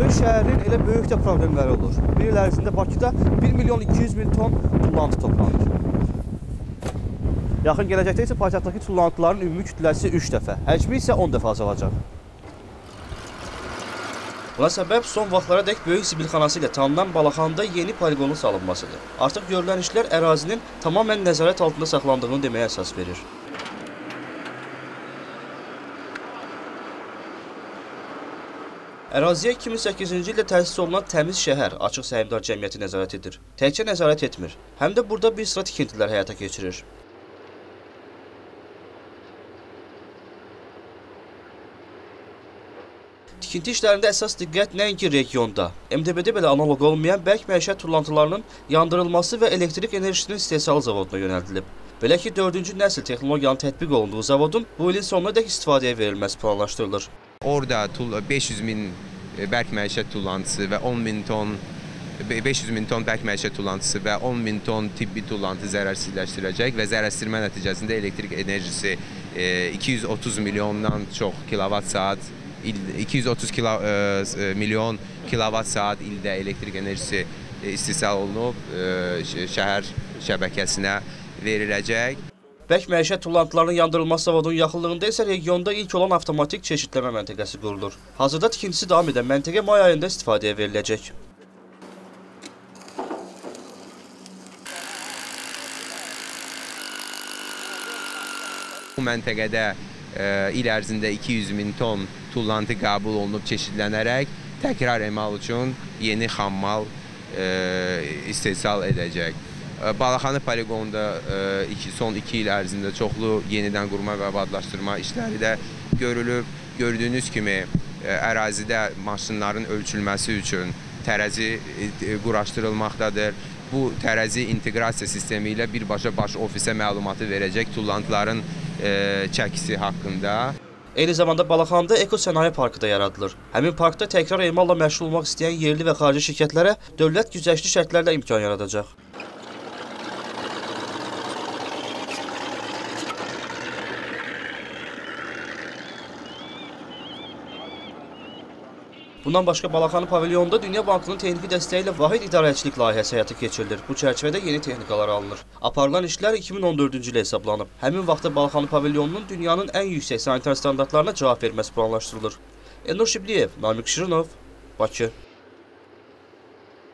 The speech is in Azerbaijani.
bizim şəhərin elə böyük də problemləri olur. Bir il ərzində Bakıda 1.200.000 ton tullantı toplanır. Yaxın gələcəkdə isə paytaxtdakı tullantıların ümumi kütləsi 3 dəfə, həcmi isə 10 dəfə azalacaq. Buna səbəb son vaxtlara dək böyük zibilxanası ilə tanınan Balaxanda yeni poligonun salınmasıdır. Artıq görülən işlər ərazinin tamamən nəzarət altında saxlandığını deməyə əsas verir. Əraziyə 2008-ci ildə təsis olunan Təmiz Şəhər Açıq Səhmdar Cəmiyyəti nəzarət edir. Təkcə nəzarət etmir, həm də burada bir sıra tikintilər həyata keçirir. Tikinti işlərində əsas diqqət nəinki regionda, MDB-də belə analoq olmayan bərk məişət tullantılarının yandırılması və elektrik enerjisinin istehsalı zavoduna yönəldilib. Belə ki, 4-cü nəsil texnologiyanın tətbiq olunduğu zavodun bu ilin sonuna dək istifadəyə verilməsi planlaşdırılır. Orada 500.000 bərk məişət tullantısı və 10.000 ton 500.000 ton bərk məişət tullantısı və 10.000 ton tibbi tullantı zərərsizləşdirəcək və zərərsizdirmə nəticəsində elektrik enerjisi 230 milyondan çox kilovat saat 230 milyon kilovat saat ildə elektrik enerjisi istehsal olunub şəhər şəbəkəsinə veriləcək. Bərk məişət tullantılarının yandırılması zavodunun yaxınlığında isə regionda ilk olan avtomatik çeşidləmə məntəqəsi qurulur. Hazırda tikintisi davam edən məntəqə may ayında istifadəyə veriləcək. Bu məntəqədə il ərzində 200.000 ton tullantı qəbul olunub çeşidlənərək təkrar emal üçün yeni xammal istehsal edəcək. Balaxanı poligonunda son 2 il ərzində çoxlu yenidən qurma və abadlaşdırma işləri də görülüb. Gördüyünüz kimi ərazidə maşınların ölçülməsi üçün tərəzi quraşdırılmaqdadır. Bu tərəzi inteqrasiya sistemi ilə birbaşa baş ofisə məlumatı verəcək tullantıların çəkisi haqqında. Eyni zamanda Balaxanda Eko-Sənaye Parkı da yaradılır. Həmin parkda təkrar emalla məşğul olmaq istəyən yerli və xarici şirkətlərə dövlət güzəştli şərtlərlə imkan yaradacaq. Bundan başqa Balaxanı pavilyonunda Dünya Bankının texniki dəstəyi ilə vahid idarəçilik layihəsi həyata keçirilir. Bu çərçivədə yeni texnikalar alınır. Aparılan işlər 2014-cü ilə hesablanıb. Həmin vaxtda Balaxanı pavilyonunun dünyanın ən yüksək sanitar standartlarına cavab verməsi planlaşdırılır. Elnur Şibliyev, Namiq Şirinov, Bakı.